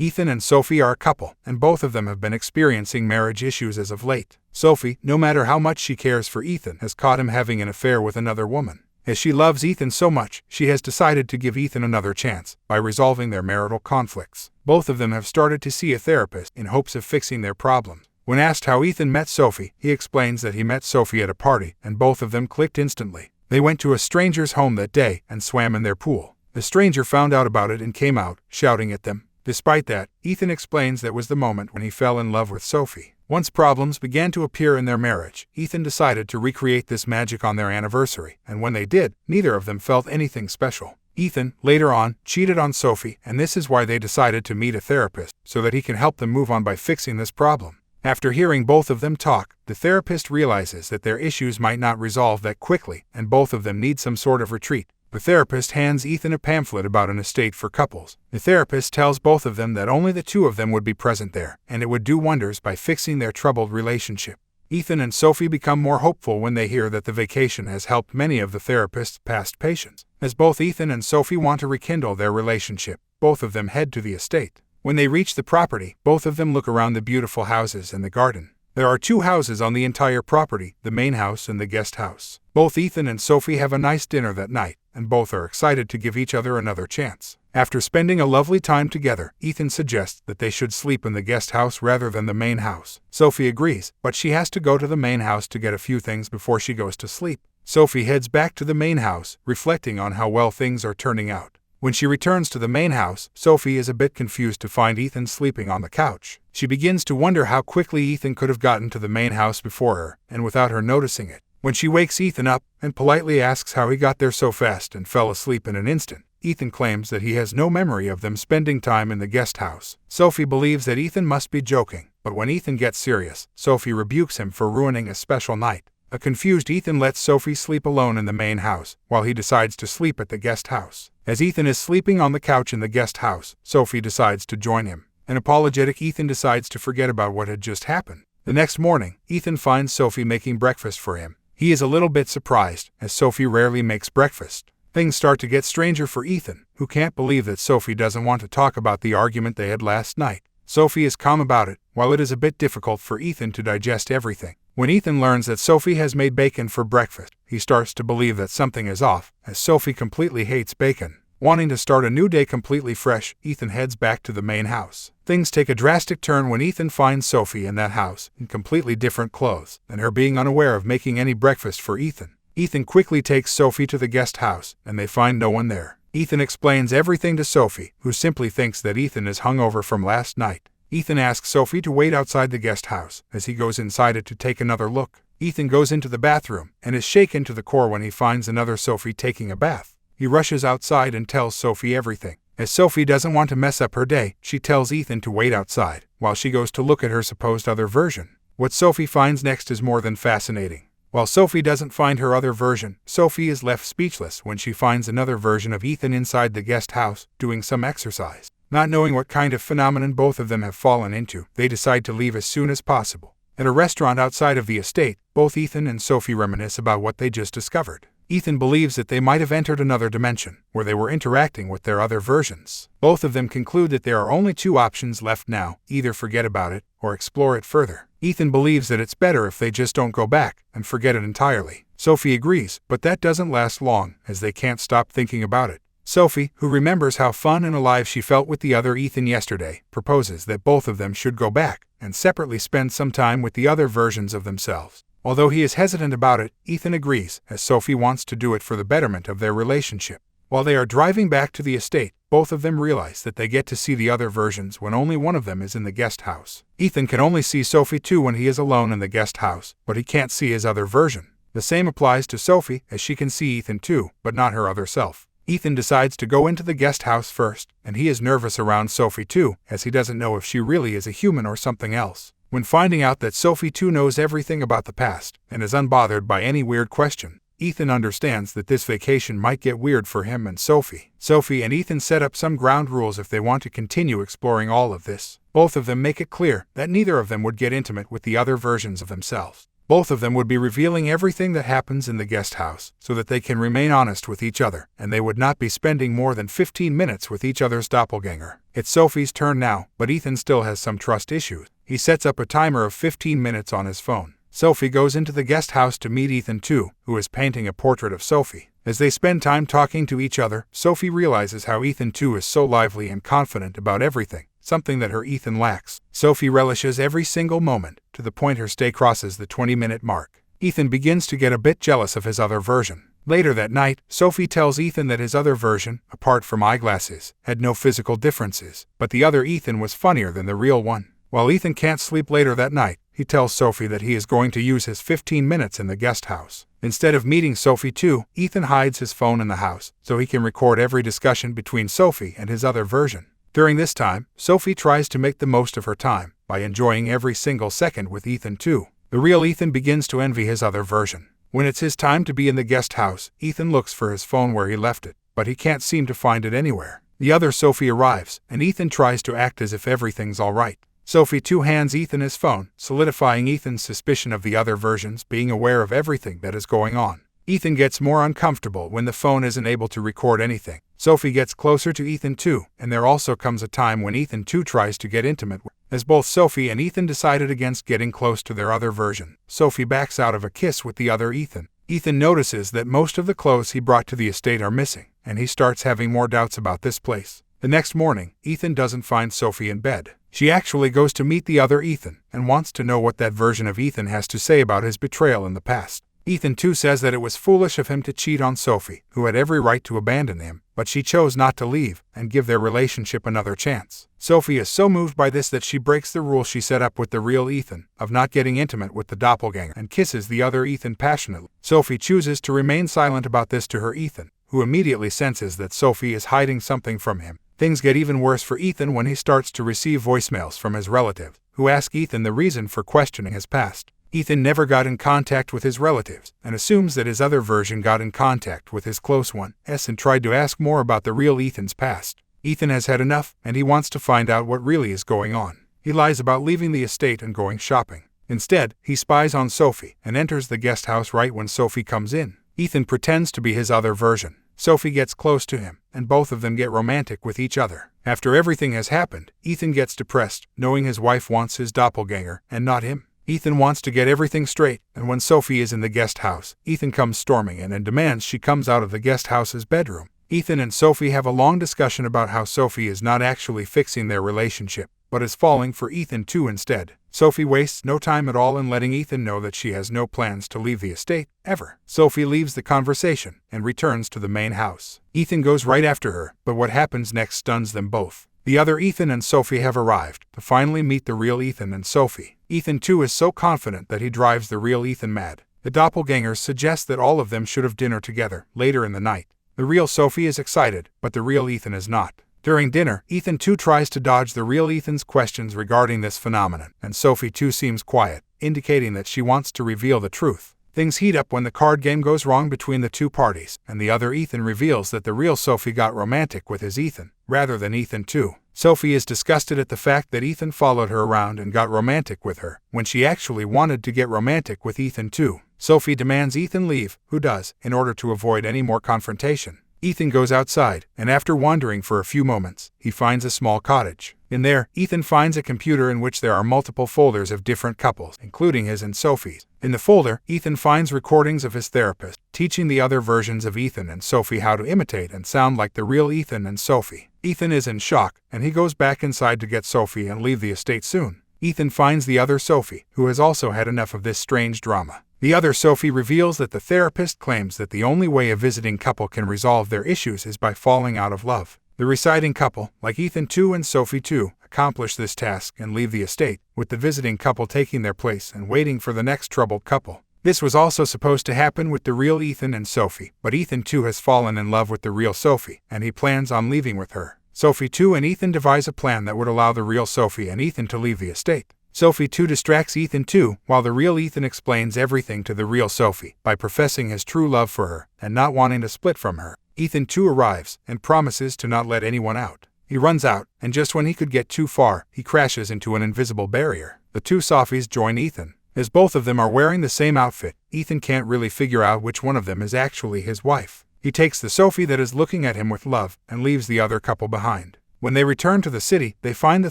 Ethan and Sophie are a couple, and both of them have been experiencing marriage issues as of late. Sophie, no matter how much she cares for Ethan, has caught him having an affair with another woman. As she loves Ethan so much, she has decided to give Ethan another chance by resolving their marital conflicts. Both of them have started to see a therapist in hopes of fixing their problems. When asked how Ethan met Sophie, he explains that he met Sophie at a party, and both of them clicked instantly. They went to a stranger's home that day and swam in their pool. The stranger found out about it and came out, shouting at them. Despite that, Ethan explains that was the moment when he fell in love with Sophie. Once problems began to appear in their marriage, Ethan decided to recreate this magic on their anniversary, and when they did, neither of them felt anything special. Ethan, later on, cheated on Sophie, and this is why they decided to meet a therapist, so that he can help them move on by fixing this problem. After hearing both of them talk, the therapist realizes that their issues might not resolve that quickly, and both of them need some sort of retreat. The therapist hands Ethan a pamphlet about an estate for couples. The therapist tells both of them that only the two of them would be present there, and it would do wonders by fixing their troubled relationship. Ethan and Sophie become more hopeful when they hear that the vacation has helped many of the therapist's past patients. As both Ethan and Sophie want to rekindle their relationship, both of them head to the estate. When they reach the property, both of them look around the beautiful houses and the garden. There are 2 houses on the entire property, the main house and the guest house. Both Ethan and Sophie have a nice dinner that night, and both are excited to give each other another chance. After spending a lovely time together, Ethan suggests that they should sleep in the guest house rather than the main house. Sophie agrees, but she has to go to the main house to get a few things before she goes to sleep. Sophie heads back to the main house, reflecting on how well things are turning out. When she returns to the main house, Sophie is a bit confused to find Ethan sleeping on the couch. She begins to wonder how quickly Ethan could have gotten to the main house before her, and without her noticing it. When she wakes Ethan up and politely asks how he got there so fast and fell asleep in an instant, Ethan claims that he has no memory of them spending time in the guest house. Sophie believes that Ethan must be joking, but when Ethan gets serious, Sophie rebukes him for ruining a special night. A confused Ethan lets Sophie sleep alone in the main house, while he decides to sleep at the guest house. As Ethan is sleeping on the couch in the guest house, Sophie decides to join him. An apologetic Ethan decides to forget about what had just happened. The next morning, Ethan finds Sophie making breakfast for him. He is a little bit surprised, as Sophie rarely makes breakfast. Things start to get stranger for Ethan, who can't believe that Sophie doesn't want to talk about the argument they had last night. Sophie is calm about it, while it is a bit difficult for Ethan to digest everything. When Ethan learns that Sophie has made bacon for breakfast, he starts to believe that something is off, as Sophie completely hates bacon. Wanting to start a new day completely fresh, Ethan heads back to the main house. Things take a drastic turn when Ethan finds Sophie in that house, in completely different clothes, and her being unaware of making any breakfast for Ethan. Ethan quickly takes Sophie to the guest house, and they find no one there. Ethan explains everything to Sophie, who simply thinks that Ethan is hungover from last night. Ethan asks Sophie to wait outside the guest house, as he goes inside it to take another look. Ethan goes into the bathroom, and is shaken to the core when he finds another Sophie taking a bath. He rushes outside and tells Sophie everything. As Sophie doesn't want to mess up her day, she tells Ethan to wait outside, while she goes to look at her supposed other version. What Sophie finds next is more than fascinating. While Sophie doesn't find her other version, Sophie is left speechless when she finds another version of Ethan inside the guest house, doing some exercise. Not knowing what kind of phenomenon both of them have fallen into, they decide to leave as soon as possible. At a restaurant outside of the estate, both Ethan and Sophie reminisce about what they just discovered. Ethan believes that they might have entered another dimension, where they were interacting with their other versions. Both of them conclude that there are only 2 options left now, either forget about it, or explore it further. Ethan believes that it's better if they just don't go back, and forget it entirely. Sophie agrees, but that doesn't last long, as they can't stop thinking about it. Sophie, who remembers how fun and alive she felt with the other Ethan yesterday, proposes that both of them should go back, and separately spend some time with the other versions of themselves. Although he is hesitant about it, Ethan agrees, as Sophie wants to do it for the betterment of their relationship. While they are driving back to the estate, both of them realize that they get to see the other versions when only one of them is in the guest house. Ethan can only see Sophie too when he is alone in the guest house, but he can't see his other version. The same applies to Sophie, as she can see Ethan too, but not her other self. Ethan decides to go into the guest house first, and he is nervous around Sophie too, as he doesn't know if she really is a human or something else. When finding out that Sophie too knows everything about the past, and is unbothered by any weird question, Ethan understands that this vacation might get weird for him and Sophie. Sophie and Ethan set up some ground rules if they want to continue exploring all of this. Both of them make it clear that neither of them would get intimate with the other versions of themselves. Both of them would be revealing everything that happens in the guest house so that they can remain honest with each other, and they would not be spending more than 15 minutes with each other's doppelganger. It's Sophie's turn now, but Ethan still has some trust issues. He sets up a timer of 15 minutes on his phone. Sophie goes into the guest house to meet Ethan too, who is painting a portrait of Sophie. As they spend time talking to each other, Sophie realizes how Ethan too is so lively and confident about everything, something that her Ethan lacks. Sophie relishes every single moment, to the point her stay crosses the 20-minute mark. Ethan begins to get a bit jealous of his other version. Later that night, Sophie tells Ethan that his other version, apart from eyeglasses, had no physical differences, but the other Ethan was funnier than the real one. While Ethan can't sleep later that night, he tells Sophie that he is going to use his 15 minutes in the guest house. Instead of meeting Sophie too, Ethan hides his phone in the house, so he can record every discussion between Sophie and his other version. During this time, Sophie tries to make the most of her time, by enjoying every single second with Ethan too. The real Ethan begins to envy his other version. When it's his time to be in the guest house, Ethan looks for his phone where he left it, but he can't seem to find it anywhere. The other Sophie arrives, and Ethan tries to act as if everything's alright. Sophie too hands Ethan his phone, solidifying Ethan's suspicion of the other versions being aware of everything that is going on. Ethan gets more uncomfortable when the phone isn't able to record anything. Sophie gets closer to Ethan too, and there also comes a time when Ethan too tries to get intimate with her. As both Sophie and Ethan decided against getting close to their other version, Sophie backs out of a kiss with the other Ethan. Ethan notices that most of the clothes he brought to the estate are missing, and he starts having more doubts about this place. The next morning, Ethan doesn't find Sophie in bed. She actually goes to meet the other Ethan, and wants to know what that version of Ethan has to say about his betrayal in the past. Ethan too says that it was foolish of him to cheat on Sophie, who had every right to abandon him, but she chose not to leave and give their relationship another chance. Sophie is so moved by this that she breaks the rule she set up with the real Ethan, of not getting intimate with the doppelganger, and kisses the other Ethan passionately. Sophie chooses to remain silent about this to her Ethan, who immediately senses that Sophie is hiding something from him. Things get even worse for Ethan when he starts to receive voicemails from his relatives, who ask Ethan the reason for questioning his past. Ethan never got in contact with his relatives, and assumes that his other version got in contact with his close one, and tried to ask more about the real Ethan's past. Ethan has had enough, and he wants to find out what really is going on. He lies about leaving the estate and going shopping. Instead, he spies on Sophie, and enters the guest house right when Sophie comes in. Ethan pretends to be his other version. Sophie gets close to him, and both of them get romantic with each other. After everything has happened, Ethan gets depressed, knowing his wife wants his doppelganger, and not him. Ethan wants to get everything straight, and when Sophie is in the guest house, Ethan comes storming in and demands she comes out of the guest house's bedroom. Ethan and Sophie have a long discussion about how Sophie is not actually fixing their relationship, but is falling for Ethan too instead. Sophie wastes no time at all in letting Ethan know that she has no plans to leave the estate, ever. Sophie leaves the conversation and returns to the main house. Ethan goes right after her, but what happens next stuns them both. The other Ethan and Sophie have arrived to finally meet the real Ethan and Sophie. Ethan too is so confident that he drives the real Ethan mad. The doppelgangers suggest that all of them should have dinner together later in the night. The real Sophie is excited, but the real Ethan is not. During dinner, Ethan too tries to dodge the real Ethan's questions regarding this phenomenon, and Sophie too seems quiet, indicating that she wants to reveal the truth. Things heat up when the card game goes wrong between the two parties, and the other Ethan reveals that the real Sophie got romantic with his Ethan, rather than Ethan too. Sophie is disgusted at the fact that Ethan followed her around and got romantic with her, when she actually wanted to get romantic with Ethan too. Sophie demands Ethan leave, who does, in order to avoid any more confrontation. Ethan goes outside, and after wandering for a few moments, he finds a small cottage. In there, Ethan finds a computer in which there are multiple folders of different couples, including his and Sophie's. In the folder, Ethan finds recordings of his therapist, teaching the other versions of Ethan and Sophie how to imitate and sound like the real Ethan and Sophie. Ethan is in shock, and he goes back inside to get Sophie and leave the estate soon. Ethan finds the other Sophie, who has also had enough of this strange drama. The other Sophie reveals that the therapist claims that the only way a visiting couple can resolve their issues is by falling out of love. The residing couple, like Ethan too and Sophie too, accomplish this task and leave the estate, with the visiting couple taking their place and waiting for the next troubled couple. This was also supposed to happen with the real Ethan and Sophie, but Ethan too has fallen in love with the real Sophie, and he plans on leaving with her. Sophie too and Ethan devise a plan that would allow the real Sophie and Ethan to leave the estate. Sophie too distracts Ethan too, while the real Ethan explains everything to the real Sophie by professing his true love for her and not wanting to split from her. Ethan too arrives and promises to not let anyone out. He runs out, and just when he could get too far, he crashes into an invisible barrier. The two Sophies join Ethan. As both of them are wearing the same outfit, Ethan can't really figure out which one of them is actually his wife. He takes the Sophie that is looking at him with love and leaves the other couple behind. When they return to the city, they find the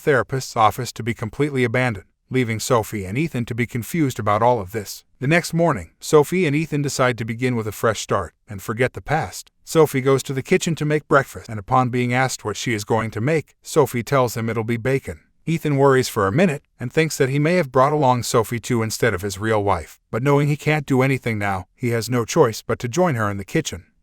therapist's office to be completely abandoned, leaving Sophie and Ethan to be confused about all of this. The next morning, Sophie and Ethan decide to begin with a fresh start and forget the past. Sophie goes to the kitchen to make breakfast, and upon being asked what she is going to make, Sophie tells him it'll be bacon. Ethan worries for a minute and thinks that he may have brought along Sophie too instead of his real wife, but knowing he can't do anything now, he has no choice but to join her in the kitchen.